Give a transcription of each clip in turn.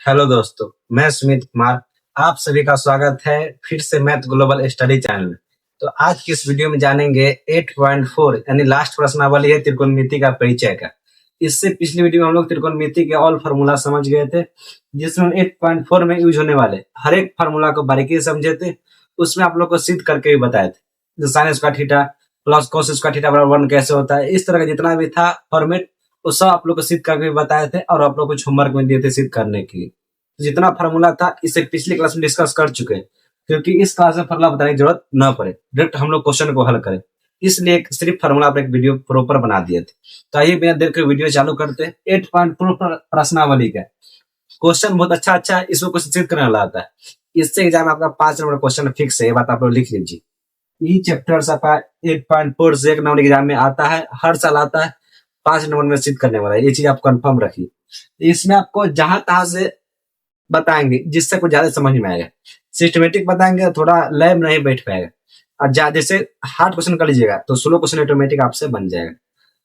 Hello दोस्तों, मैं सुमित कुमार। आप सभी का स्वागत है फिर से मैथ ग्लोबल स्टडी चैनल में। तो आज की इस वीडियो में जानेंगे 8.4 यानी लास्ट प्रश्नावली है त्रिकोणमिति का परिचय का। इससे पिछली वीडियो में हम लोग त्रिकोणमिति के ऑल फार्मूला समझ गए थे, जिसमें 8.4 में यूज होने वाले हर एक फार्मूला को बारीकी से समझे थे। उसमें आप लोग को सिद्ध करके भी बताए थे, sine square theta plus cos square theta बराबर 1 कैसे होता है। इस तरह का जितना भी था फॉर्मेट वो सब आप लोग को सिद्ध करके भी बताए थे और आप लोग को होमवर्क में दिए थे सिद्ध करने के लिए। जितना फार्मूला था इसे पिछली क्लास में डिस्कस कर चुके हैं, क्योंकि इस क्लास में फार्मूला बताने की जरूरत न पड़े, डायरेक्ट हम लोग क्वेश्चन को हल करें, इसलिए सिर्फ फार्मूला पर एक वीडियो प्रॉपर बना दिए थे। तो आइए बिना देर के वीडियो चालू करते हैं। 8.4 प्रश्नावली का क्वेश्चन बहुत अच्छा है, इसको क्वेश्चन सिद्ध करने वाला आता है। इससे एग्जाम आपका 5 नंबर क्वेश्चन फिक्स है, ये बात आप लोग लिख लीजिए। ये चैप्टर आपका 8.4 से 1 नंबर एग्जाम में आता है, हर साल आता है, 5 नंबर में सिद्ध करने वाला है, ये चीज आप कंफर्म रखिए। इसमें आपको जहां तहां से बताएंगे जिससे कुछ ज्यादा समझ में आएगा। सिस्टमेटिक बताएंगे थोड़ा लय में नहीं बैठ पाएगा, और जैसे हार्ड क्वेश्चन कर लीजिएगा तो स्लो क्वेश्चन ऑटोमेटिक आपसे बन जाएगा,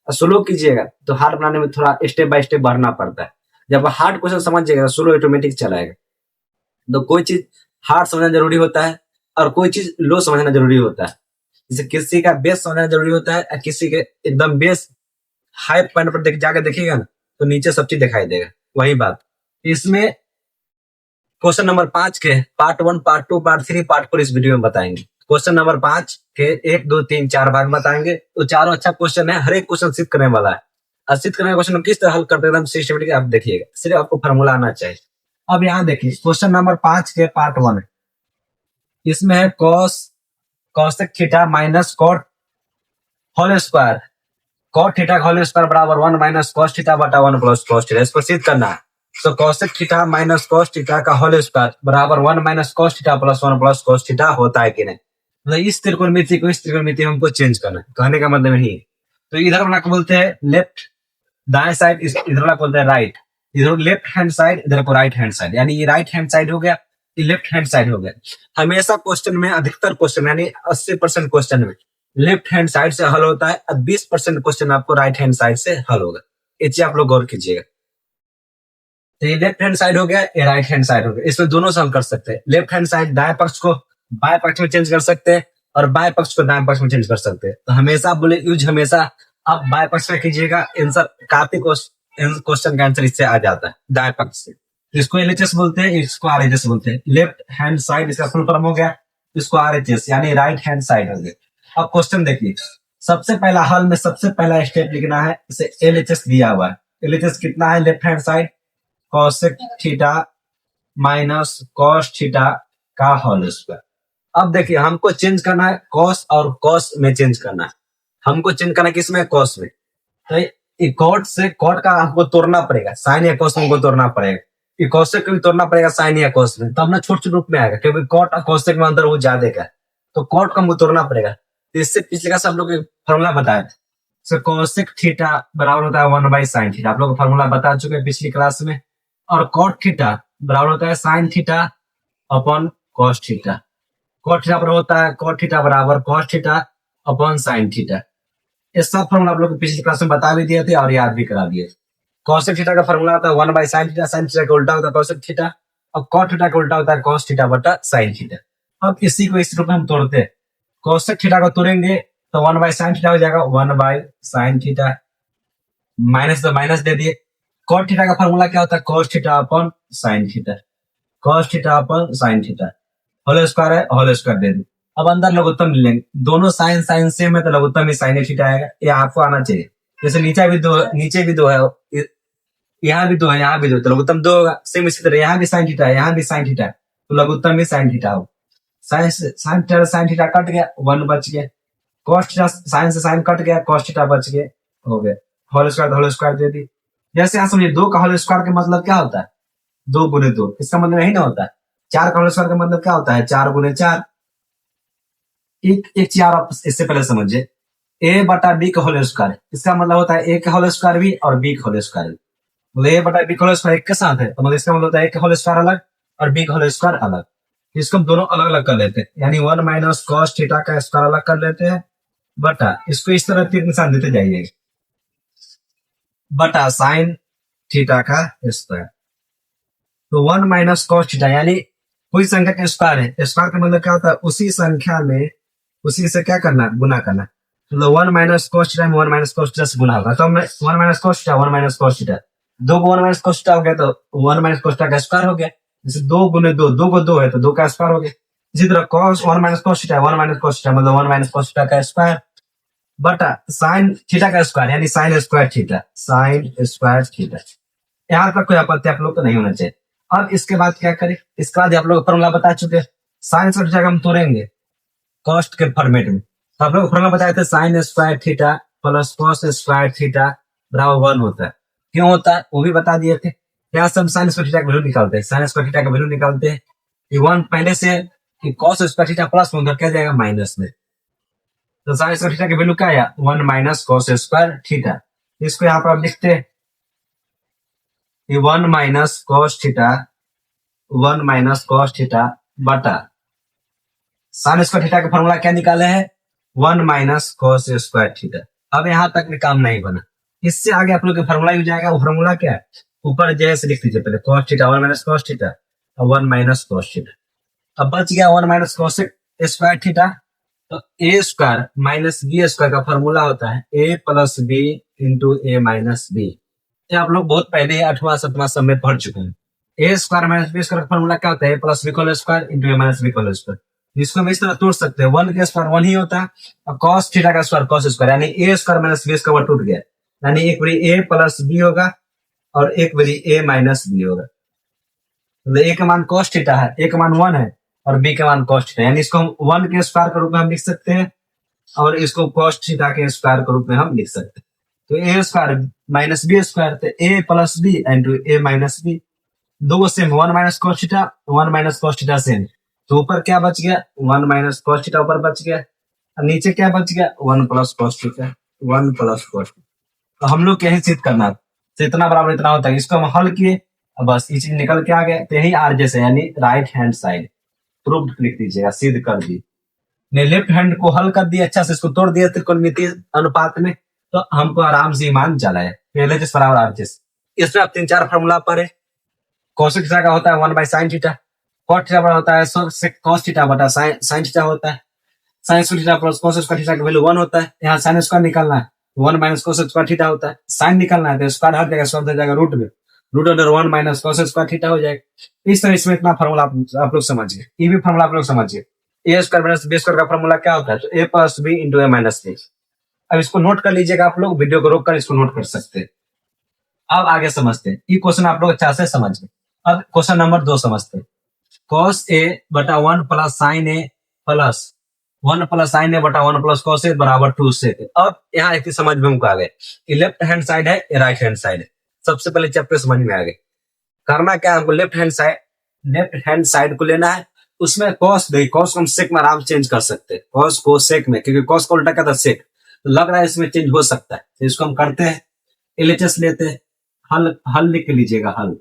और स्लो कीजिएगा तो हार्ड बनाने में थोड़ा स्टेप बाय स्टेप बढ़ना पड़ता है। जब हार्ड क्वेश्चन समझ जाएगा स्लो ऑटोमेटिक चलाएगा। तो कोई चीज हार्ड समझना जरूरी होता है और कोई चीज लो समझना जरूरी होता है। जैसे किसी का बेस समझना जरूरी होता है और किसी के एकदम बेस हाई पॉइंट पर जाकर देखिएगा ना तो नीचे सब चीज दिखाई देगा। वही बात इसमें क्वेश्चन नंबर 5 के पार्ट 1, पार्ट 2, पार्ट 3, पार्ट 4 इस वीडियो में बताएंगे। क्वेश्चन नंबर 5 के 1, 2, 3, 4 भाग बताएंगे। तो चारों अच्छा क्वेश्चन है, हर एक क्वेश्चन सिद्ध करने वाला है। और सिद्ध करने क्वेश्चन किस तरह हल करते हैं सिस्टमेटिक आप देखिएगा, सिर्फ आपको फार्मूला आना चाहिए। अब यहाँ देखिए क्वेश्चन नंबर 5 के पार्ट 1 है, इसमें है cosec theta minus cot whole square, cot theta whole square बराबर 1 माइनस कॉस थीटा बटा 1 प्लस कॉस थीटा। इसको सिद्ध करना है। तो cosec theta minus cos theta का होल स्क्वायर बराबर 1 minus cos theta plus 1 plus cos theta होता है कि नहीं। मतलब इस त्रिकोणमिति को इस त्रिकोणमिति में हमको चेंज करना है, कहने का मतलब यही है। तो इधर वाला को बोलते हैं लेफ्ट, दाएं साइड, इधर वाला बोलते हैं राइट। इधर लेफ्ट हैंड साइड, इधर को राइट हैंड साइड, यानी ये राइट हैंड साइड हो गया, ये लेफ्ट हैंड साइड हो गया। हमेशा क्वेश्चन में, अधिकतर क्वेश्चन यानी 80% क्वेश्चन में लेफ्ट हैंड साइड से हल होता है और 20% क्वेश्चन आपको राइट हैंड साइड से हल होगा। ये चीज आप लोग गौर कीजिएगा। तो ये लेफ्ट हैंड साइड हो गया, ये राइट हैंड साइड हो गया। इसमें दोनों से हल कर सकते हैं। लेफ्ट हैंड साइड दाएं पक्ष को बाएं पक्ष में चेंज कर सकते हैं और बाएं पक्ष को दाएं पक्ष में चेंज कर सकते हैं। तो हमेशा बोले यूज हमेशा आप बाएं पक्ष में कीजिएगा, आंसर काफी क्वेश्चन का आंसर इससे आ जाता है दाएं पक्ष से। इसको एलएचएस बोलते हैं, इसको आरएचएस बोलते हैं। लेफ्ट हैंड साइड इसका फुल फॉर्म हो गया, इसको आरएचएस यानी राइट हैंड साइड हो गया। अब क्वेश्चन देखिए, सबसे पहला हल में सबसे पहला स्टेप लिखना है, इसे एलएचएस दिया हुआ है। एलएचएस कितना है, left hand side cosec theta minus cos theta का होल स्क्वायर। अब देखिए हमको चेंज करना है कॉस और कॉस में चेंज करना है। हमको चेंज करना है किसमें, कॉस में। तो कॉट से कॉट का हमको तोड़ना पड़ेगा, साइन या कॉस में हमको तोड़ना पड़ेगा। ये कॉसेक भी तोड़ना पड़ेगा साइन या कॉस में, तो अपना छोटे छोटे रूप में आएगा, क्योंकि कॉट और कॉसेक में अंदर वो ज्यादा का, तो कॉट का हमको तोड़ना पड़ेगा। तो इससे पिछले का सब लोग फॉर्मूला बताए थे। सो कॉसेक थीटा बराबर होता है 1 बाई साइन थीटा, आप लोग फॉर्मूला बता चुके हैं पिछली क्लास में। और कॉट थीटा बराबर होता है sine theta upon cos theta. Cot theta बराबर होता है कॉट थीटा बराबर cos theta upon sine theta. इस सब फॉर्मूला आप लोग पिछली क्लास में बता भी दिए थे और याद भी करा दिए। कॉसेक थीटा का फॉर्मूला होता है 1 by sine theta, sine theta का उल्टा होता है कॉसेक थीटा, और कॉट थीटा का उल्टा होता है कॉस थीटा बटा साइन थीटा। अब इसी को इस रूप में हम तोड़ते हैं। कॉसेक थीटा को तोड़ेंगे तो 1 बाई साइन थीटा हो जाएगा 1 बाई साइन थीटा, माइनस तो माइनस दे दिए। कॉट थीटा का फॉर्मूला क्या होता है, cos theta upon sine theta, cos theta upon sine theta. Whole square है, होल स्क्वायर दे दी। अब अंदर लघुत्तम ले लेंगे, दोनों साइन साइन सेम है तो लघुत्तम ही साइन थीटा आएगा। ये आपको आना चाहिए। जैसे नीचे भी दो है, यहाँ भी दो है, यहाँ भी दो, तो लघुत्तम 2 होगा। सेम इसी तरह यहाँ भी साइन थीटा है, यहाँ भी साइन थीटा है, तो लघुत्तम भी साइन थीटा हो। साइन थीटा कट गया, 1 बच गया। कॉस थीटा साइन से साइन कट गया, कॉस थीटा बच गया, हो गया। होल स्क्वायर दे दी। जैसे यहाँ समझिए 2 का होल स्क्वायर का मतलब क्या होता है, 2 गुने 2, इसका मतलब यही ना होता है। 4 का होल स्क्वायर का मतलब क्या होता है, 4 गुने 4। एक चीज आप इससे पहले समझिए, ए बटा बी का होल स्क्वायर, इसका मतलब होता है ए का होल स्क्वायर भी और बी का होल स्क्वायर भी। मतलब ए बटा बी का होल स्क्वायर एक के साथ है, तो मतलब इसका मतलब होता है ए का होल स्क्वायर अलग और बी का होल स्क्वायर अलग। इसको हम दोनों अलग अलग कर लेते हैं, यानी 1 माइनस कॉस थीटा का स्क्वायर अलग कर लेते हैं, बटा इसको इस तरह तीर निशान देते जाइए, बटा साइन थीटा का स्क्वायर। तो 1 - cos थीटा यानी कोई संख्या का स्क्वायर है, स्क्वायर का मतलब क्या होता है, उसी संख्या में उसी से क्या करना, गुना करना। मतलब 1 - cos थीटा में 1 - cos थीटा से गुना होगा, तो हमने 1 - cos थीटा 1 - cos थीटा, दो को 1 - cos थीटा हो गया तो 1 - cos थीटा का स्क्वायर हो गया। जैसे 2 × 2, 2 को 2 है तो 2 का स्क्वायर हो गया। इसी तरह cos 1 - cos theta 1 - cos theta मतलब 1 - cos थीटा का स्क्वायर बटा साइन थीटा का स्क्वायर यानी sign square theta, sign square theta. यहाँ तक कोई आपत्ति आप लोग को नहीं होना चाहिए। अब इसके बाद क्या करें, इसके बाद आप लोग फॉर्मूला बता चुके हैं, साइन स्क्वायर थीटा का हम तोड़ेंगे कॉस्ट के फॉर्मेट में। तो आप लोग फॉर्मूला बताए थे sine square theta plus cos square theta बराबर 1 होता है। क्यों होता है वो भी बता दिए थे। यहाँ से हम साइन स्क्वायर थीटा का वैल्यू निकालते हैं, साइन स्क्वायर थीटा का वैल्यू निकालते हैं कि 1 पहले से कि कॉस स्क्वायर थीटा प्लस में क्या जाएगा माइनस में। तो साइन स्क्वायर थीटा का वैल्यू क्या आया 1 - कॉस स्क्वायर थीटा। इसको यहाँ पर आप लिखते हैं 1 - cos थीटा 1 - cos थीटा बटा साइन स्क्वायर थीटा का फॉर्मूला क्या निकाले हैं 1 - cos स्क्वायर थीटा। अब यहाँ तक में काम नहीं बना, इससे आगे आप लोग का फॉर्मूला हो जाएगा। वो फॉर्मूला क्या है, ऊपर जैसे लिख दीजिए पहले cos थीटा 1 - cos थीटा और 1 - cos थीटा। अब बच गया 1 - cos स्क्वायर थीटा। तो ए स्क्वायर माइनस बी स्क्वायर का फॉर्मूला होता है A plus B into A minus B. ये आप लोग बहुत पहले 8वां 7वां सब में पढ़ चुके हैं। A square minus B square का फॉर्मूला क्या होता है, A plus B whole square into A minus B whole square. इसको हम इस तरह तोड़ सकते हैं, 1 का स्क्वायर 1 ही होता है और cos थीटा का स्क्वायर cos स्क्वायर यानी ए स्क्वायर माइनस बी स्क्वायर टूट गया, यानी एक बारी ए प्लस बी होगा और एक बारी ए माइनस बी होगा। मतलब ए का मान cos थीटा है, ए का मान 1 है और बी का मान cos थीटा, यानी इसको हम 1 के स्क्वायर के रूप में हम लिख सकते हैं और इसको cos थीटा के स्क्वायर के रूप में हम लिख सकते हैं। तो ए स्क्वायर माइनस बी स्क्वायर, तो ए plus B into A minus B, दो same 1 - cos theta 1 - cos theta same. तो ऊपर क्या बच गया 1 - cos थीटा ऊपर बच गया और नीचे क्या बच गया 1 + cos थीटा 1 + cos। तो हम लोग यही सिद्ध करना तो इतना बराबर इतना होता है, इसको हम हल किए और बस ये चीज निकल के आ गया। तो यही आर जैसे यानी राइट हैंड साइड प्रूव्ड लिख दीजिएगा, सिद्ध कर दी। ने लेफ्ट हैंड को हल कर दिया, अच्छा से इसको तोड़ दिया त्रिकोणमितीय अनुपात में, तो हमको आराम से ईमान चला है पहले जिस बराबर आर जिस। इसमें आप 3-4 फॉर्मूला पढ़े। cos थीटा का होता है 1/sin थीटा, cot थीटा बड़ा होता है cos थीटा बटा sin थीटा होता है, sin square theta plus cos square theta का वैल्यू 1 होता है। यहाँ sin स्क्वायर निकालना है 1 - cos स्क्वायर थीटा होता है, sin निकालना है तो स्क्वायर हट जाएगा, स्क्वायर हो जाएगा रूट में, root under 1 - cos square theta हो जाएगा। इस तरह इसमें इतना फॉर्मूला आप लोग समझिए, ये भी फॉर्मूला आप लोग समझिए। ए स्क्वायर माइनस बी स्क्वायर का फॉर्मूला क्या होता है, तो ए plus B into A minus B. अब इसको नोट कर लीजिएगा, आप लोग वीडियो को रोक कर इसको नोट कर सकते हैं। अब आगे समझते हैं, ये क्वेश्चन आप लोग अच्छा से समझ गए। अब क्वेश्चन नंबर 2 समझते हैं। cos a बटा 1 plus sin a plus 1 plus sin a बटा 1 प्लस cos a बराबर 2 से। अब यहाँ एक समझ में मुझको आ गए, लेफ्ट हैंड साइड है राइट हैंड साइड है। सबसे पहले चैप्टर समझ में आ गए। करना क्या है, हमको लेफ्ट हैंड साइड को लेना है, उसमें cos दे, cos को हम sec में आराम चेंज कर सकते हैं, cos को sec में, क्योंकि cos को उल्टा करता है sec, तो लग रहा है इसमें चेंज हो सकता है। तो इसको हम करते हैं, LHS लेते हैं, हल लिख लीजिएगा। हल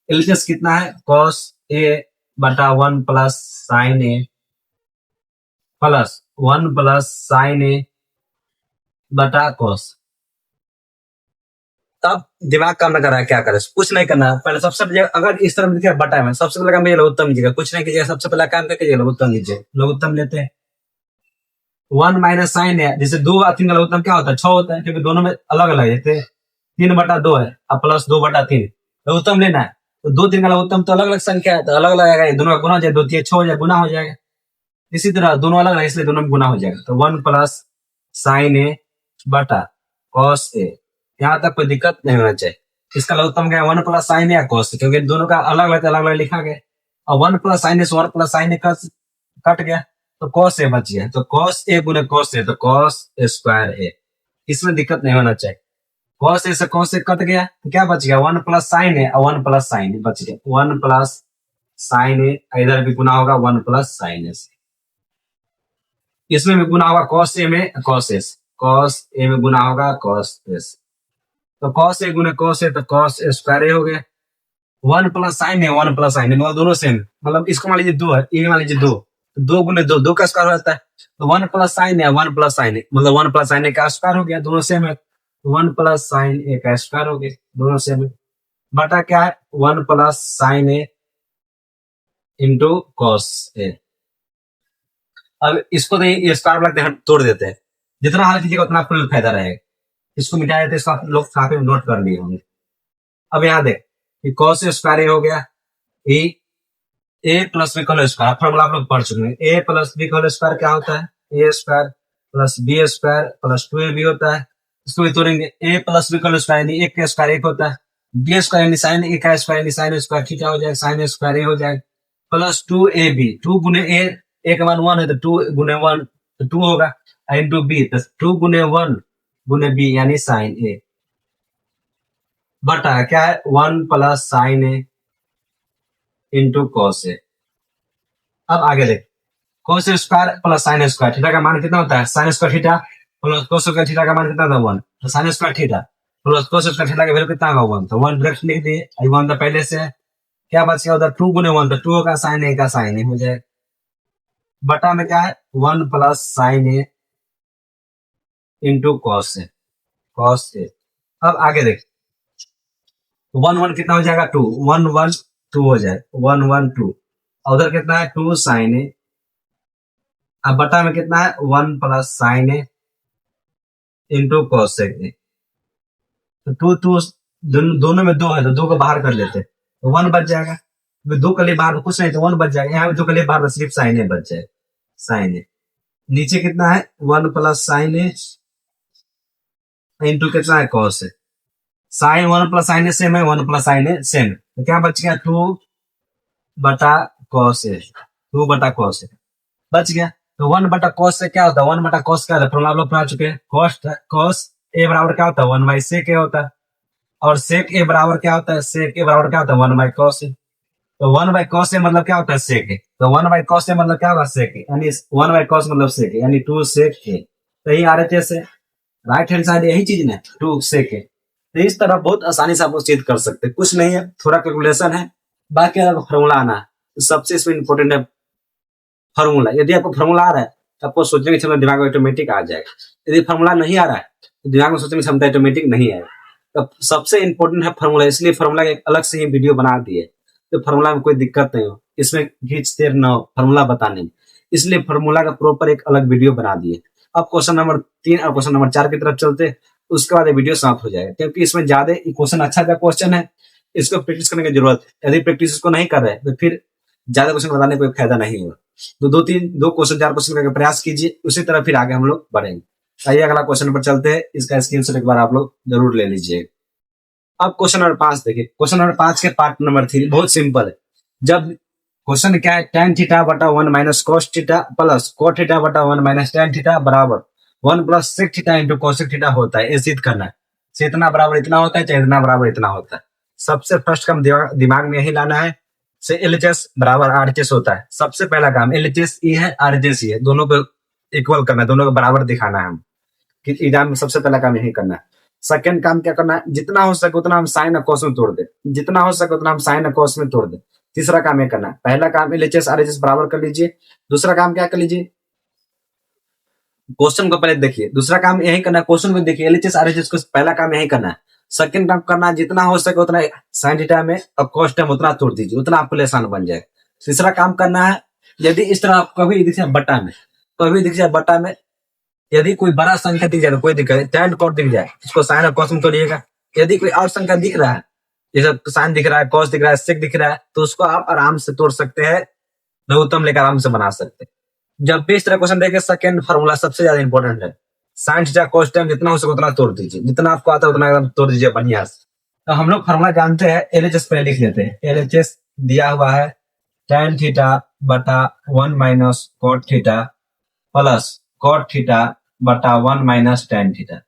LHS कितना है cos a बटा 1 plus sin a plus 1 plus sin a बटा cos। तब दिमाग काम न कर रहा है, क्या करे, कुछ नहीं करना। पहले सबसे पहले अगर इस तरह लिखा बटा में, सबसे पहले काम ये लघुत्तम लीजिएगा, कुछ नहीं कीजिएगा, सबसे पहले काम करके लघुत्तम लीजिए। लघुत्तम लेते हैं 1 माइनस साइन है, जैसे 2 और 3 का लघुत्तम क्या होता है 6 होता है, क्योंकि दोनों में अलग अलग है। 3/2 है अब प्लस 2/3 लघुत्तम लेना है, तो 2-3 का लघुत्तम तो अलग अलग संख्या है, तो अलग अलग आएगा, दोनों का गुना हो जाए, 2-3 6 हो जाए, गुना हो जाएगा। इसी तरह दोनों अलग है इसलिए दोनों में गुना हो जाएगा, तो 1 प्लस साइन ए बटा कॉस ए। यहाँ तक कोई दिक्कत नहीं होना चाहिए। इसका लघुत्तम क्या है 1 प्लस साइन ए या कॉस, क्योंकि दोनों का अलग अलग लिखा गया। और 1 प्लस साइन ए से 1 प्लस साइन ए कट गया तो कॉस ए बच गया, तो कॉस ए गुने कॉस ए, तो कॉस स्क्वायर ए। इसमें दिक्कत नहीं होना चाहिए। कॉस ए से कॉस ए कट गया तो क्या बच गया 1 प्लस साइन ए और 1 प्लस साइन ए बच गया, 1 प्लस साइन ए, इधर भी गुना होगा 1 प्लस साइन ए से, इसमें भी गुना होगा कॉस ए में कॉस एस, कॉस ए में गुना होगा कॉस एस, तो कॉस ए गुने कॉस ए तो कॉस स्क्वायर ए हो गया। 1 प्लस साइन ए 1 प्लस साइन ए मतलब दोनों सेम, मतलब इसको मान लीजिए 2 है, ये मान लीजिए 2, 2 गुने 2, 2 का स्क्वायर होता है, तो 1 प्लस साइन ए 1 प्लस साइन ए मतलब 1 प्लस साइन ए का स्क्वायर हो गया, दोनों सेम है, 1 प्लस साइन ए का स्क्वायर हो गया, दोनों सेम है। बटा क्या है 1 plus sign A into cos A. अब इसको तो ये स्क्वायर ब्लॉक हम तोड़ देते हैं, जितना हल कीजिएगा उतना आपको फायदा रहेगा। इसको मिटा देते, इसको आप लोग काफी नोट कर लिए होंगे। अब यहाँ देख कि कॉस स्क्वायर ए हो गया, A plus B whole square formula आप लोग पढ़ चुके हैं। A plus B whole square क्या होता है, A square plus B square plus 2ab होता है। इसको भी तोड़ेंगे, A plus B whole square यानी एक का स्क्वायर एक होता है, बी स्क्वायर यानी साइन ए का स्क्वायर यानी साइन स्क्वायर थीटा हो जाएगा, साइन स्क्वायर ए हो जाएगा प्लस 2ab, 2 गुने ए का मान 1 है तो 2 गुने 1 तो 2 होगा, इंटू बी तो 2 गुने 1 गुने बी यानी साइन ए, बटा क्या है 1 plus sign A into cos A. अब आगे देख, cos square plus sign square theta का मान कितना होता है, sign square theta plus cos square theta का मान कितना था 1, तो sine square theta plus cos square theta का वैल्यू कितना होगा 1, तो 1 डायरेक्ट लिख दिए, 1 तो पहले से है। क्या बच गया उधर 2 गुने 1 तो 2 का साइन ए का साइन ए हो जाए, बटा में क्या है 1 plus sign A into cos A, cos A. अब आगे देख 1 1 कितना हो जाएगा 2, 1 1 2 हो जाए 1 1 2, उधर कितना है 2 साइन ए, अब बटा में कितना है 1 plus sign A into cos A, तो 2 2 दोनों में 2 है तो 2 को बाहर कर लेते तो 1 बच जाएगा, 2 के लिए बाहर कुछ नहीं तो 1 बच जाएगा, यहाँ पे 2 के लिए बाहर सिर्फ साइन ए बच जाए, साइन ए। नीचे कितना है 1 प्लस साइन ए इंटू कितना है cos A, sign 1 plus sign A same है, 1 प्लस साइन ए सेम, तो क्या बच गया 2 बटा कॉस ए, 2 बटा कॉस ए बच गया। तो 1 बटा कॉस से क्या होता है, 1 बटा कॉस क्या होता है फॉर्मूला आप लोग पढ़ा चुके हैं, कॉस ए बराबर क्या होता है 1 बाई सेक ए होता है, और सेक ए बराबर क्या होता है, सेक ए बराबर क्या होता है 1 बाई कॉस ए, तो 1 बाई कॉस ए मतलब क्या होता है सेक ए, तो 1 बाई कॉस ए मतलब क्या होगा सेक ए, यानी 1 बाई कॉस मतलब सेक ए यानी 2 सेक ए, तो यही आ रहे थे से राइट हैंड साइड यही चीज ना 2 सेक ए। तो इस तरह बहुत आसानी से आप लोग चीज कर सकते हैं, कुछ नहीं है, थोड़ा कैलकुलेशन है, बाकी अगर फॉर्मूला आना है तो सबसे इसमें इंपॉर्टेंट है फॉर्मूला। यदि आपको फॉर्मूला आ रहा है तो आपको सोचने की क्षमता दिमाग में ऑटोमेटिक आ जाएगा, यदि फॉर्मूला नहीं आ रहा है तो दिमाग में सोचने की क्षमता ऑटोमेटिक नहीं आएगा। तो सबसे इंपॉर्टेंट है फॉर्मूला, इसलिए फॉर्मूला एक अलग से ही वीडियो बना दिए, तो फॉर्मूला में कोई दिक्कत नहीं हो, इसमें घींच देर न हो फॉर्मूला बताने में, इसलिए फॉर्मूला का प्रॉपर एक अलग वीडियो बना दिए। अब क्वेश्चन नंबर 3 और क्वेश्चन नंबर 4 की तरफ चलते, उसके बाद वीडियो समाप्त हो जाएगा, क्योंकि इसमें ज्यादा क्वेश्चन अच्छा क्वेश्चन है, इसको प्रैक्टिस करने की जरूरत है। यदि प्रैक्टिस इसको नहीं कर रहे तो फिर ज्यादा क्वेश्चन बताने का कोई फायदा नहीं होगा। तो 2 क्वेश्चन 4 क्वेश्चन करके प्रयास कीजिए, उसी तरह फिर आगे हम लोग बढ़ेंगे। आइए अगला क्वेश्चन पर चलते हैं, इसका स्क्रीनशॉट एक बार आप लोग जरूर ले लीजिए। अब क्वेश्चन नंबर 5 देखिए, क्वेश्चन नंबर 5 के पार्ट नंबर 3 बहुत सिंपल है। जब क्वेश्चन क्या है tan थीटा बटा 1 minus cos theta plus cot theta बटा 1 माइनस tan थीटा बराबर 1 plus sec theta into cosec theta होता है, ये सिद्ध करना है। से इतना बराबर इतना होता है, चाहे इतना बराबर इतना होता है। सबसे फर्स्ट काम दिमाग में यही लाना है, से LHS बराबर RHS होता है। सबसे पहला काम LHS ये है, RHS ये है, दोनों को इक्वल करना है, दोनों को बराबर दिखाना है हम कि एग्जाम में सबसे पहला काम यही करना है। सेकंड काम क्या करना है, जितना हो सके उतना हम साइन और कॉस में तोड़ दे, जितना हो सके उतना हम साइन और कॉस में तोड़ दे। तीसरा काम ये करना है, पहला काम LHS RHS बराबर कर लीजिए, दूसरा काम क्या कर लीजिए क्वेश्चन को पहले देखिए, दूसरा काम यही करना है क्वेश्चन को देखिए, LHS RHS को पहला काम यही करना है। सेकंड काम करना है जितना हो सके उतना साइन थीटा में और कॉस टाइम उतना तोड़ दीजिए, उतना आपको आसान बन जाएगा। तीसरा काम करना है, यदि इस तरह कभी दिख जाए बटा में, कभी दिख जाए बटा में, यदि कोई बड़ा संख्या दिख जाए तो कोई दिक्कत, tan cot दिख जाए उसको साइन और कॉस में तोड़िएगा। यदि कोई और संख्या दिख रहा है, जैसे साइन दिख रहा है, कॉस दिख रहा है, सेक दिख रहा है, तो उसको आप आराम से तोड़ सकते हैं, लघुत्तम लेकर आराम से बना सकते हैं। जब भी इस तरह क्वेश्चन देखे, सेकंड फार्मूला सबसे ज्यादा इंपॉर्टेंट है, साइन थीटा कॉस टाइम जितना हो सके उतना तोड़ दीजिए, जितना आपको आता है उतना एकदम तोड़ दीजिए बढ़िया से। तो हम लोग फार्मूला जानते हैं, LHS पहले लिख लेते हैं। LHS दिया हुआ है tan थीटा बटा 1 minus cot theta plus cot theta बटा 1 माइनस tan थीटा।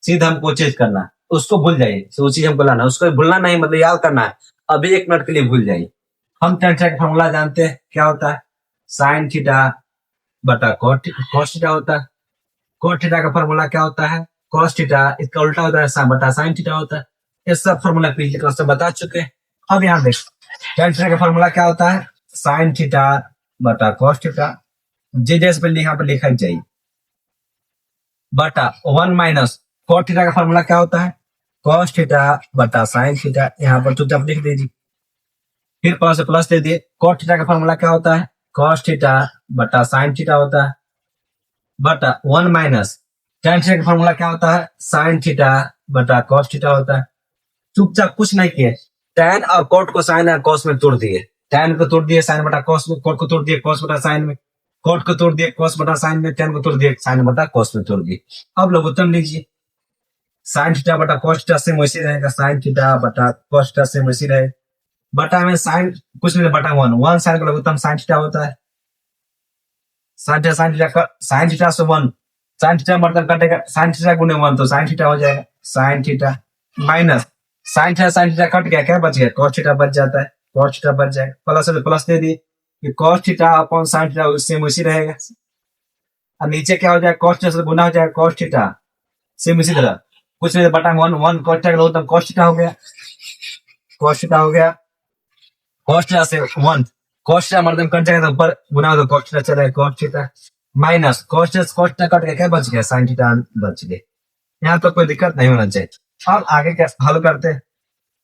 सीधा हमको चीज करना है, उसको भूल जाइए, वो चीज हमको लाना है, उसको भूलना नहीं, मतलब याद करना है, अभी 1 मिनट के लिए भूल जाइए। हम tan थीटा का फार्मूला जानते हैं, क्या होता है साइन थीटा बटा cos थीटा होता है। cot थीटा का फार्मूला क्या होता है cos थीटा, इसका उल्टा होता है बटा साइन थीटा होता है। ये सब फार्मूला पिछले क्लास में बता चुके हैं। अब यहाँ देख tan थीटा का फार्मूला क्या होता है साइन थीटा बटा cos थीटा, जैसे पहले यहाँ पर लिखा चाहिए, बटा 1 माइनस cot थीटा का फार्मूला क्या होता है कॉस थीटा बटा साइन थीटा, यहाँ पर चुपचाप लिख दीजिए। फिर प्लस से प्लस दे दिए। कॉस थीटा का फॉर्मूला क्या होता है? कॉस थीटा बटा साइन थीटा होता है, बटा 1 माइनस tan थीटा का फॉर्मूला क्या होता है? साइन थीटा बटा कॉस थीटा होता है। चुपचाप कुछ नहीं किए, tan और cot को साइन और cos में तोड़ दिए। tan को तोड़ दिए साइन बटा cos में, cot को तोड़ दिए cos बटा साइन में, cot को तोड़ दिए cos बटा साइन में, tan को तोड़ दिए साइन बटा cos में तोड़ दिए। अब लघुत्तम लीजिए। साइन थीटा बटा cos थीटा सेम वैसे रहेगा, साइन थीटा बटा cos थीटा सेम वैसे रहेगा। बटा में साइन कुछ नहीं, बटा 1 साइन का लघुत्तम साइन थीटा होता है। साइन थीटा से 1 साइन थीटा मतलब कटेगा, साइन थीटा गुने 1 तो साइन थीटा हो जाएगा। Sign theta minus sine theta cut गया, क्या बच गया? cos थीटा बच जाता है, cos थीटा बच जाएगा। प्लस से प्लस दे दिए कि cos theta upon sine theta same उसी रहेगा। और नीचे क्या हो जाएगा? cos थीटा से गुना हो जाएगा cos थीटा सेम इसी तरह, कुछ नहीं बटा 1 cos थीटा का लघुत्तम cos थीटा हो गया, cos थीटा हो गया। cos थीटा से 1 cos थीटा मतलब कट जाएगा तो ऊपर गुना हो तो cos थीटा चला जाएगा, cos theta minus cos theta cut गया, क्या बच गया? साइन थीटा बच गया। यहाँ तो कोई दिक्कत नहीं होना चाहिए। अब आगे क्या हल करते हैं?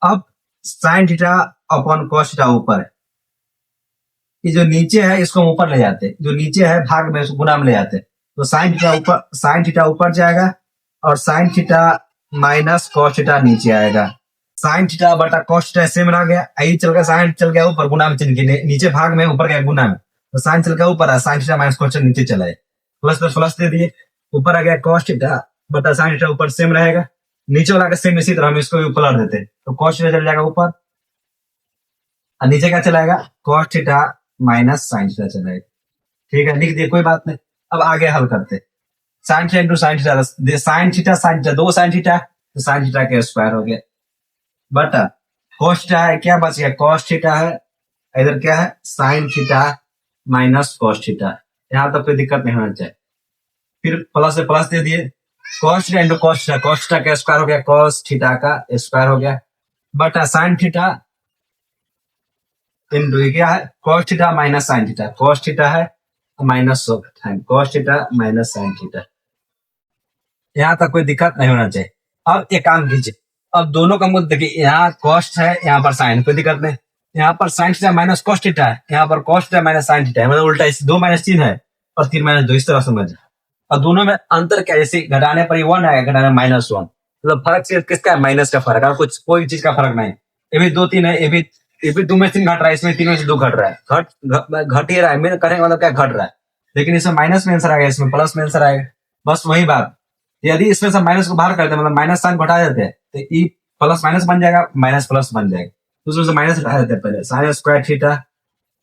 अब sign theta upon cos theta ऊपर है, ये जो नीचे है इसको हम ऊपर ले जाते हैं, जो नीचे है भाग में इसको गुना में ले जाते हैं, तो साइन थीटा ऊपर जाएगा और sign theta minus cos theta नीचे आएगा। साइन थीटा बटा cos थीटा सेम रह गया, आई चल गया, साइन चल गया ऊपर, गुना में चल गया, नीचे भाग में ऊपर गया गुना में, तो साइन चल गया ऊपर, sign theta minus cos theta नीचे चला है। प्लस प्लस दे दिए, ऊपर आ गया cos थीटा बटा साइन थीटा ऊपर सेम रहेगा, नीचे वाला का सेम इसी तरह हम इसको भी ऊपर ला देते हैं, तो cos थीटा चल जाएगा ऊपर और नीचे क्या चलाएगा? cos theta minus sine theta चलाएगा। ठीक है, लिख दिए, कोई बात नहीं। अब आगे हल करते, sign theta into sine theta, sine theta दो साइन थीटा तो साइन थीटा का स्क्वायर हो गया, बटा cos थीटा है, क्या बच गया? cos थीटा है, इधर क्या है? Sine theta minus cos theta. यहाँ तक कोई दिक्कत नहीं होना चाहिए। फिर प्लस से प्लस दे दिए, cos theta into cos theta का स्क्वायर हो गया, cos थीटा का स्क्वायर हो गया, बटा साइन थीटा इंटू क्या है? cos theta minus sine theta, cos theta है minus cos theta minus sine theta. यहाँ तक कोई दिक्कत नहीं होना चाहिए। अब एक काम कीजिए, अब दोनों का मुद्दा देखिए, यहाँ cos है, यहाँ पर साइन, कोई दिक्कत नहीं। यहाँ पर sign theta minus cos theta है, यहाँ पर cos theta minus sine theta है, मतलब उल्टा, इस 2 माइनस 3 है और 3 माइनस 2, इस तरह समझ। और दोनों में अंतर क्या? जैसे घटाने पर 1 आएगा, घटाने -1, मतलब फर्क सिर्फ किसका है? माइनस का फर्क है, कुछ कोई चीज का फर्क नहीं। ये भी 2 3 है, ये भी 2 में 3 घट रहा है, इसमें 3 में से 2 घट रहा है, घट ही रहा है, मेन करेंगे मतलब क्या घट रहा है, लेकिन इसमें माइनस में आंसर आएगा, इसमें प्लस में आंसर आएगा, बस वही बात। यदि इसमें से माइनस को बाहर करते हैं, मतलब माइनस साइन घटा देते हैं, तो ई प्लस माइनस बन जाएगा, माइनस प्लस बन जाएगा, तो उसमें से माइनस हटा देते हैं पहले। साइन स्क्वायर थीटा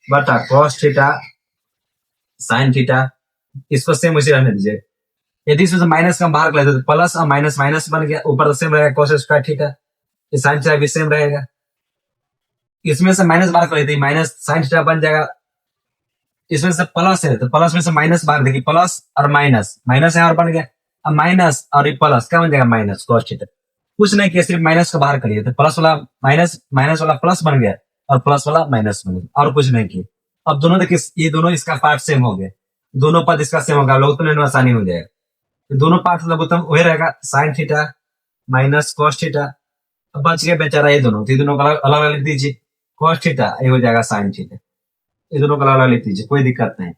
बटा cos थीटा साइन थीटा, इसको सेम उसी रहने दीजिए। यदि इसमें से माइनस का बाहर कर लेते तो प्लस और माइनस माइनस बन गया, ऊपर तो सेम रहेगा cos square theta, sine theta भी सेम रहेगा। इसमें से माइनस बाहर कर लेते माइनस साइन थीटा बन जाएगा, इसमें से प्लस है तो प्लस में से माइनस बाहर, देखिए प्लस और माइनस, माइनस यहाँ और बन गया, अब माइनस और ये प्लस, क्या बन जाएगा? Minus cos theta. कुछ नहीं किया, सिर्फ माइनस को बाहर करिए, तो प्लस वाला माइनस, माइनस वाला प्लस बन गया और प्लस वाला माइनस बन गया, और कुछ नहीं किया। अब दोनों देखिए, ये दोनों इसका पार्ट सेम हो गया, दोनों पद इसका सेम होगा, लघुत्तम लेने में आसानी हो जाएगा। तो दोनों पार्ट लघुत्तम वही रहेगा, sign theta minus cos theta. अब बच गया बेचारा ये दोनों, तो ये दोनों का अलग अलग लिख दीजिए, cos थीटा ये हो जाएगा साइन थीटा, ये दोनों का अलग अलग लिख दीजिए, कोई दिक्कत नहीं।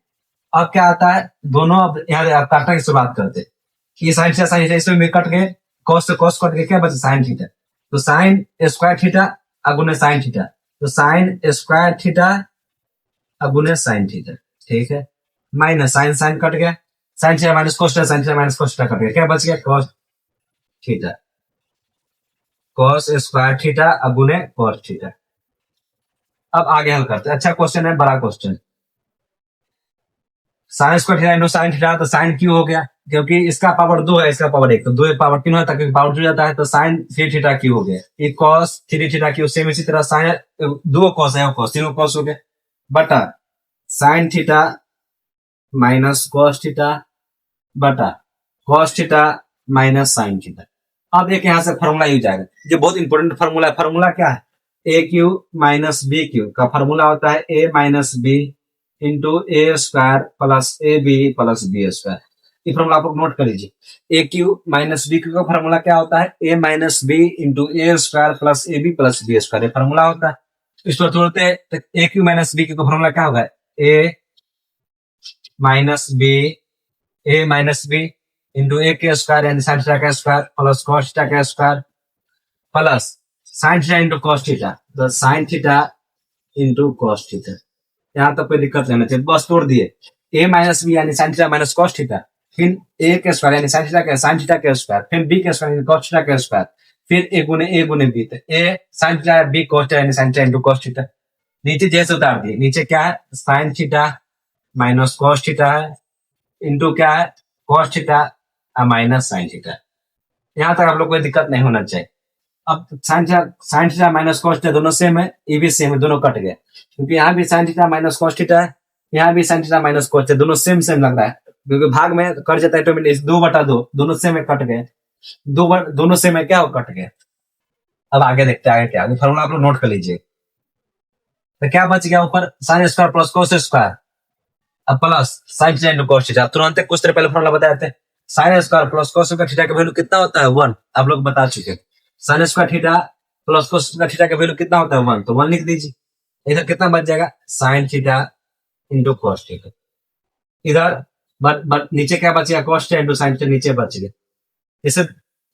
अब क्या आता है, दोनों अब यहाँ काटने की शुरुआत करते हैं, ये साइन थीटा इसमें भी कट गए, cos से cos कट गए, क्या बचा? साइन थीटा, तो साइन स्क्वायर थीटा अगुने साइन थीटा, तो साइन स्क्वायर थीटा अगुने साइन थीटा, ठीक है, माइनस साइन साइन कट गया, sine theta minus cos theta, sine theta minus cos theta cut गया, क्या बच गया? cos theta, cos square theta अगुने cos थीटा। अब आगे हल करते हैं, अच्छा क्वेश्चन है, बड़ा question. Sine square theta into sine theta, तो साइन क्यों हो गया? क्योंकि इसका पावर 2 है, इसका पावर 1, तो 2 पावर 3 होता है, पावर 2 जाता है, तो साइन 3 थीटा क्यों हो गया, ये cos 3 थीटा क्यों, सेम इसी तरह साइन 2 cos है, cos 3 cos हो गया, बटा sign theta minus cos theta बटा cos theta minus sine theta. अब एक यहाँ से फॉर्मूला यूज आएगा, जो बहुत इंपॉर्टेंट फॉर्मूला है। फॉर्मूला क्या है? A cube minus B cube का फॉर्मूला होता है a minus B into A square plus A B plus B square. ये फॉर्मूला आप लोग नोट कर लीजिए। A cube minus B cube का फॉर्मूला क्या होता है? A minus B into A square plus A B plus B square, ये फॉर्मूला होता है। इस पर तोड़ते हैं तो A cube minus B cube का फॉर्मूला क्या होगा? A minus B, A minus B into A के स्क्वायर यानी साइन थीटा का स्क्वायर प्लस कॉस थीटा का square plus sine theta into cos theta, तो sine theta into cos theta. यहाँ तक कोई दिक्कत नहीं चाहिए, बस तोड़ दिए। ए माइनस बी यानी sine theta minus cos theta, फिर ए के स्क्वायर यानी साइन थीटा के स्क्वायर, फिर बी के स्क्वायर यानी कॉस थीटा के स्क्वायर, फिर ए गुने बी, तो A sine theta B cos theta यानी sine theta into cos theta. नीचे जैसे उतार दिए, नीचे क्या है? Sine theta minus cos theta है इंटू क्या है? Cos theta minus sine theta. यहाँ तक आप लोग कोई दिक्कत नहीं होना चाहिए। अब sign theta minus cos theta दोनों सेम है, ये भी सेम है, दोनों कट गए, क्योंकि यहाँ भी sign theta minus cos theta है, यहाँ भी sign theta minus cos theta, दोनों सेम सेम लग रहा है, क्योंकि भाग में कट जाता है ऑटोमेटिक। 2/2 दोनों सेम है, कट गए, दोनों सेम है, क्या हो? कट गए। अब आगे देखते हैं आगे क्या, फॉर्मूला आप लोग नोट कर लीजिए। तो क्या बच गया? ऊपर sine square plus cos square अब plus sine theta into cos theta. तुरंत कुछ देर पहले फॉर्मूला बताए थे, sine square plus cos square theta का वैल्यू कितना होता है? 1। आप लोग बता चुके। Sine square theta plus cos square theta का वैल्यू कितना होता है? 1, तो 1 लिख दीजिए। इधर कितना बच जाएगा? Sign theta into cos theta. इधर बट नीचे क्या बचेगा? Cos theta into sine theta नीचे बच गया। इसे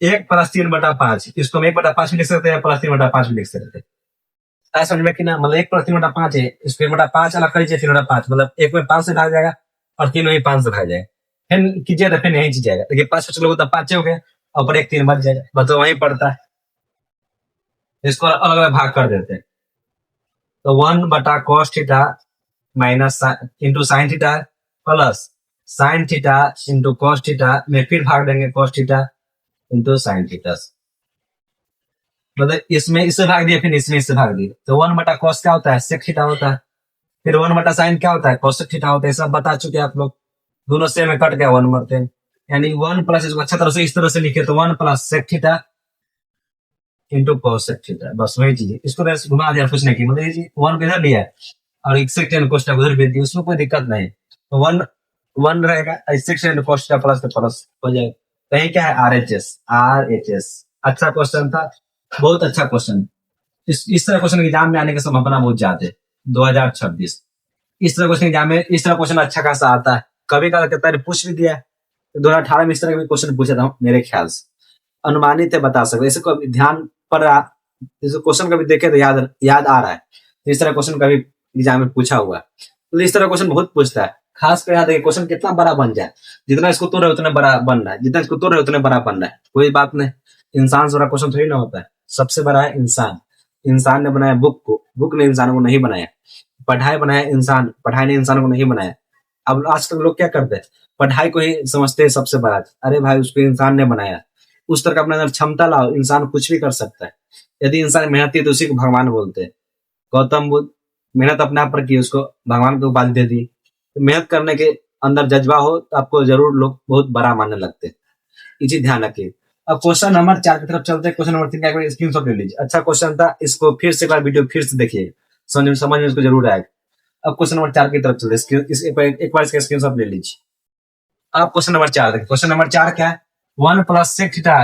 1 + 3/5, इसको हम 1/5 भी लिख सकते हैं, प्लस 3/5 भी लिख सकते हैं। ऐसा समझ में कि ना, मतलब 1 + 3/5 है, इसको 1/5 अलग कर लीजिए, 3/5 मतलब 1 में 5 से भाग जाएगा और 3 में 5 से भाग जाएगा। फिर कीजिए तो फिर यही जाएगा, देखिए 5 से चलोगे तो 5 हो गया और ऊपर 1 3 बच जाएगा, बस तो वही पड़ता है। इसको अलग अलग भाग कर देते हैं, तो 1/cos theta minus into sine theta plus sine theta into cos theta में फिर भाग देंगे cos theta into sine theta. मतलब इसमें इससे भाग दिया, फिर इसमें इससे भाग दिया, तो 1/cos क्या होता है? सेक थीटा होता है। फिर 1/sin क्या होता है? cosec थीटा होता है। सब बता चुके आप लोग, दोनों से में कट गया 1 मरते हैं, यानी 1 प्लस, इसको अच्छा तरह से इस तरह से लिखे तो 1 + sec theta into cosec theta, बस वही चीज है। इसको बस घुमा दिया, कुछ नहीं की, मतलब ये 1 को इधर लिया है और एक sec tan cos उधर भेज दिया, उसमें कोई दिक्कत नहीं। तो 1 रहेगा, sec tan cos plus plus हो जाएगा। तो ये क्या है? RHS। अच्छा क्वेश्चन था, बहुत अच्छा क्वेश्चन। इस तरह क्वेश्चन एग्जाम में आने की संभावना बहुत ज्यादा है 2026। इस तरह क्वेश्चन एग्जाम में इस तरह क्वेश्चन अच्छा खासा आता है। कभी कभी कहता है पूछ भी दिया, 2018 में इस तरह का क्वेश्चन पूछा था मेरे ख्याल से, अनुमानित है, बता सकते। इसे कभी ध्यान पर इस क्वेश्चन कभी देखे तो याद आ रहा है, इस तरह क्वेश्चन कभी एग्जाम में पूछा हुआ है। तो इस तरह क्वेश्चन बहुत पूछता है, खास कर याद है क्वेश्चन कितना बड़ा बन जाए, जितना इसको तोड़ रहे उतना बड़ा बन रहा है, जितना इसको तोड़ रहे उतना बड़ा बन रहा है। कोई बात नहीं, इंसान से बड़ा क्वेश्चन थोड़ी ना होता है, सबसे बड़ा है इंसान। इंसान ने बनाया बुक को, बुक ने इंसान को नहीं बनाया। पढ़ाई बनाया इंसान, पढ़ाई ने इंसान को नहीं बनाया। अब आजकल लोग क्या करते हैं? पढ़ाई को ही समझते हैं सबसे बड़ा। अरे भाई, उसको इंसान ने बनाया, उस तरह का अपने अंदर क्षमता लाओ, इंसान कुछ भी कर सकता है। यदि इंसान मेहनती है तो उसी को भगवान बोलते हैं। गौतम बुद्ध मेहनत अपने आप पर की, उसको भगवान की उपाधि दे दी। तो मेहनत करने के अंदर जज्बा हो तो आपको जरूर लोग बहुत बड़ा मानने लगते हैं, ये चीज ध्यान रखिए। अब क्वेश्चन नंबर 4 की तरफ चलते हैं। क्वेश्चन नंबर 3 का स्क्रीनशॉट ले लीजिए, अच्छा क्वेश्चन था, इसको फिर से एक बार वीडियो फिर से देखिए, समझ में इसको जरूर आएगा। अब क्वेश्चन नंबर 4 की तरफ चलते हैं, एक बार इसका स्क्रीनशॉट ले लीजिए। अब क्वेश्चन नंबर 4 देखिए। क्वेश्चन नंबर 4 क्या है? 1 + sec थीटा।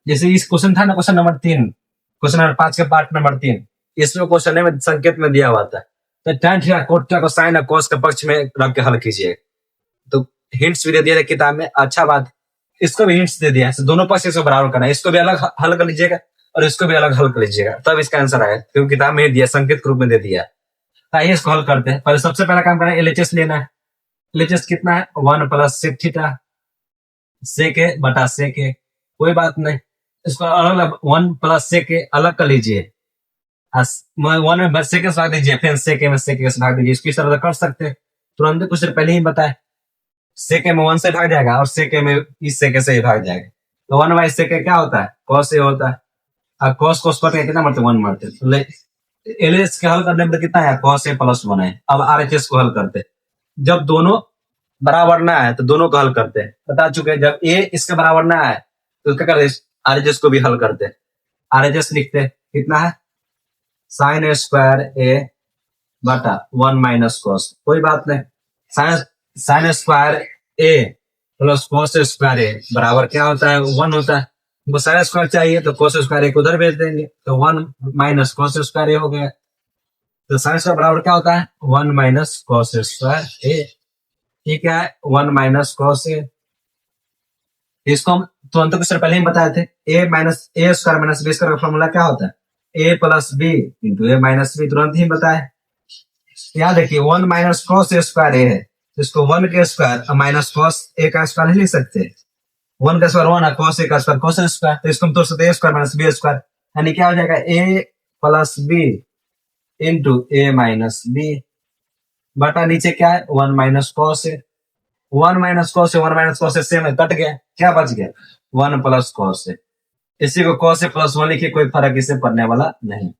जैसे इस क्वेश्चन था ना, क्वेश्चन नंबर 3, क्वेश्चन नंबर 5 के पार्ट नंबर 3, इसमें क्वेश्चन में संकेत में दिया हुआ था, तो tan थीटा cot थीटा को साइन और cos के पक्ष में रख के हल कीजिए। तो हिंट्स भी दे दिया किताब में, अच्छा बात, इसको भी हिंट्स दे दिया है, दोनों पक्ष इसको बराबर करना है, इसको भी अलग हल कर लीजिएगा और इसको भी अलग हल कर लीजिएगा, तब इसका आंसर आएगा, क्योंकि किताब में दिया, संकेत के रूप में दे दिया। आइए इसको हल करते हैं। पहले सबसे पहला काम करना है, LHS लेना है। LHS कितना है? 1 + sec थीटा, sec a बटा sec a, कोई बात नहीं, इसको अलग 1 + sec a अलग कर लीजिए, 1 में sec a से भाग दीजिए, फिर sec a में sec a से भाग दीजिए। इसको इस तरह कर सकते हैं, तुरंत कुछ देर पहले ही बताए। sec a में 1 से भाग जाएगा और sec a में इस sec a से ही भाग जाएगा, तो 1/sec a क्या होता है? cos a होता है, और cos cos का कितना मरते? 1 मरते। तो LHS के हल करने में कितना है? cos a + 1 है। अब RHS को हल करते हैं, जब दोनों बराबर ना है तो दोनों को हल करते हैं, बता चुके हैं। जब a इसके बराबर ना है तो क्या करते हैं? RHS को भी हल करते हैं। RHS लिखते हैं, कितना है? sin स्क्वायर a बटा 1 - cos, कोई बात नहीं, sin square a plus cos square A बराबर क्या होता है, 1 होता है। वो सारा स्क्वायर चाहिए तो कॉस स्क्वायर ए को उधर भेज देंगे, तो 1 माइनस कॉस स्क्वायर ए हो गया। तो साइन स्क्वायर बराबर क्या होता है, 1 माइनस कॉस स्क्वायर ए। ठीक है, 1 माइनस कॉस ए। इसको हम तुरंत कुछ पहले ही बताए थे, ए माइनस ए स्क्वायर माइनस बी स्क्वायर का फॉर्मूला क्या होता है, A plus B into A minus B, तुरंत ही बताए। यहाँ देखिए 1 माइनस कॉस ए स्क्वायर ए है, तो इसको 1 के स्क्वायर माइनस कॉस ए का स्क्वायर नहीं लिख सकते। 1 का स्क्वायर 1 है, कॉस ए का स्क्वायर कॉस ए स्क्वायर, तो इसको हम तोड़ सकते ए स्क्वायर माइनस बी स्क्वायर, यानी क्या हो जाएगा ए plus B into A minus B बटा नीचे क्या है 1 minus cos A. 1 minus cos A 1 minus cos A same है, कट गया, क्या बच गया 1 प्लस कॉस ए। इसी को कॉस ए प्लस 1 लिखिए, कोई फर्क इससे पड़ने वाला नहीं।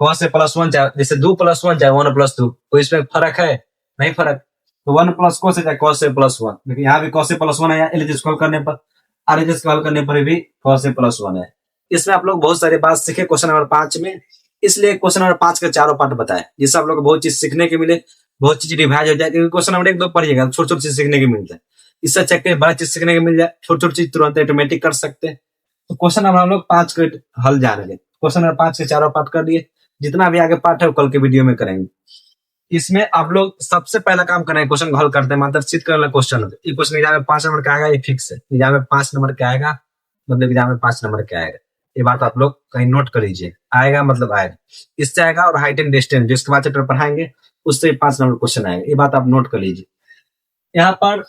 कॉस ए प्लस 1 चाहे जैसे 2 प्लस 1 चाहे 1 प्लस 2, कोई इसमें फर्क है, नहीं फर्क। तो 1 प्लस कॉस ए चाहे कॉस ए प्लस 1, लेकिन यहाँ भी कॉस ए प्लस 1 है, एलएचएस कॉल करने पर आरएचएस कॉल करने पर भी कॉस ए प्लस 1 है। इसमें आप लोग बहुत सारी बात सीखे क्वेश्चन नंबर 5 में, इसलिए क्वेश्चन नंबर 5 के चारों पार्ट बताए, जिससे आप लोग को बहुत चीज सीखने के मिले, बहुत चीज रिवाइज हो जाए। क्योंकि क्वेश्चन नंबर 1 2 पढ़िएगा, छोटी छोटी चीज सीखने के मिलता है, इससे अच्छा कि बड़ा चीज सीखने को मिल जाए, छोटी छोटी चीज तुरंत ऑटोमेटिक कर सकते हैं। तो क्वेश्चन नंबर हम लोग 5 के हल जानेंगे। क्वेश्चन नंबर 5 के चारों पार्ट कर दिए, जितना भी आगे पार्ट है वो कल के वीडियो में करेंगे। इसमें आप लोग सबसे पहला काम करें, क्वेश्चन को हल करते हैं, मतलब चित करना क्वेश्चन। ये क्वेश्चन एग्जाम में 5 नंबर का आएगा, ये फिक्स है। एग्जाम में 5 नंबर का आएगा, मतलब एग्जाम में 5 नंबर का आएगा, ये बात आप लोग कहीं नोट कर लीजिए। आएगा मतलब आएगा, इससे आएगा। और हाइट एंड डिस्टेंस जिसके बाद चैप्टर पढ़ाएंगे उससे 5 नंबर क्वेश्चन आएगा, ये बात आप नोट कर लीजिए। यहाँ पर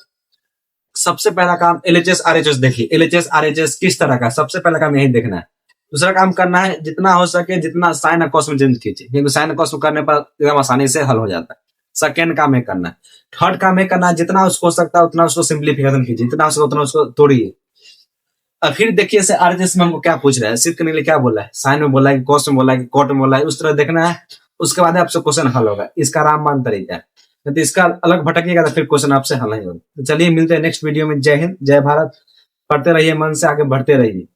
सबसे पहला काम एलएचएस आरएचएस देखिए, एलएचएस आरएचएस किस तरह का, सबसे पहला काम यही देखना है। दूसरा काम करना है, जितना हो सके जितना साइन और कॉस में चेंज कीजिए, क्योंकि साइन और कॉस में करने पर एकदम आसानी से हल हो जाता है। सेकेंड काम ये करना है। थर्ड काम ये करना है, जितना उसको हो सकता है उतना उसको सिंप्लीफिकेशन कीजिए, जितना उसको उतना उसको तोड़िए। और फिर देखिए से आरएचएस में हमको क्या पूछ रहा है, सिर्फ करने के लिए क्या बोला है, साइन में बोला है, कॉस में बोला है, कॉट में बोला है, उस तरह देखना है। उसके बाद आपसे क्वेश्चन हल होगा, इसका रामबाण तरीका है। तो इसका अलग भटकिएगा तो फिर क्वेश्चन आपसे हल नहीं होगा। तो चलिए मिलते हैं नेक्स्ट वीडियो में। जय हिंद, जय भारत। पढ़ते रहिए, मन से आगे बढ़ते रहिए।